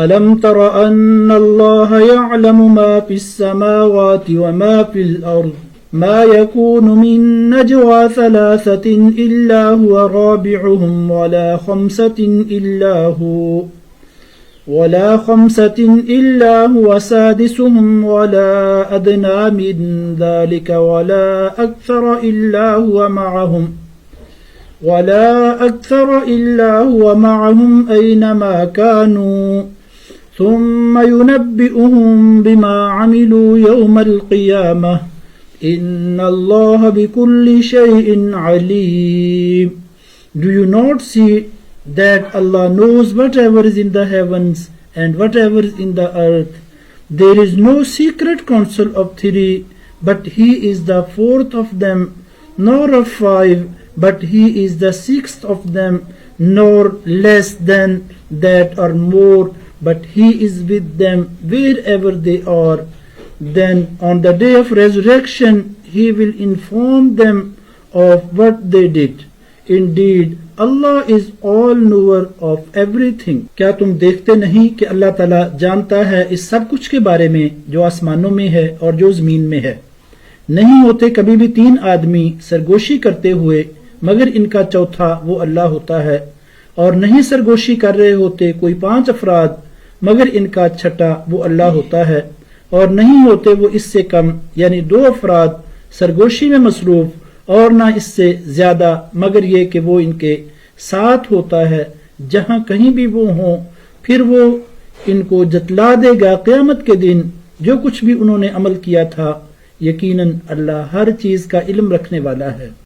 अलम तर अन्नल्लाह यअलमु मा फिस समावाति व मा फिल अर्द मा यकूनु मिन नजवा सलासतिन इल्ला हुवा राबिउहुम वला खम्सतिन इल्ला हुवा सादिसुहुम वला अदना मिन ज़ालिका वला अक्सर इल्ला हुवा मअहुम ऐनमा कानू सुम्मा युनब्बिउहुम बिमा अमिलू यौमल क़ियामह इन्नल्लाह बिकुल्लि शैइन Aleem. Do you not see that Allah knows whatever is in the heavens and whatever is in the earth? There is no secret council of three, but He is the fourth of them, nor of five, but He is the sixth of them, nor less than that or more, but He is with them wherever they are. Then on the day of resurrection He will inform them of what they did. Indeed, Allah is all knower of everything. क्या तुम देखते नहीं कि अल्लाह ताला जानता है इस सब कुछ के बारे में जो आसमानों में है और जो जमीन में है. नहीं होते कभी भी तीन आदमी सरगोशी करते हुए मगर इनका चौथा वो अल्लाह होता है, और नहीं सरगोशी कर रहे होते कोई पांच अफराद मगर इनका छठा वो अल्लाह होता है, और नहीं होते वो इससे कम यानी दो अफराद सरगोशी में मसरूफ, और ना इससे ज्यादा मगर ये कि वो इनके साथ होता है जहां कहीं भी वो हों. फिर वो इनको जतला देगा क़यामत के दिन जो कुछ भी उन्होंने अमल किया था. यकीनन अल्लाह हर चीज का इल्म रखने वाला है.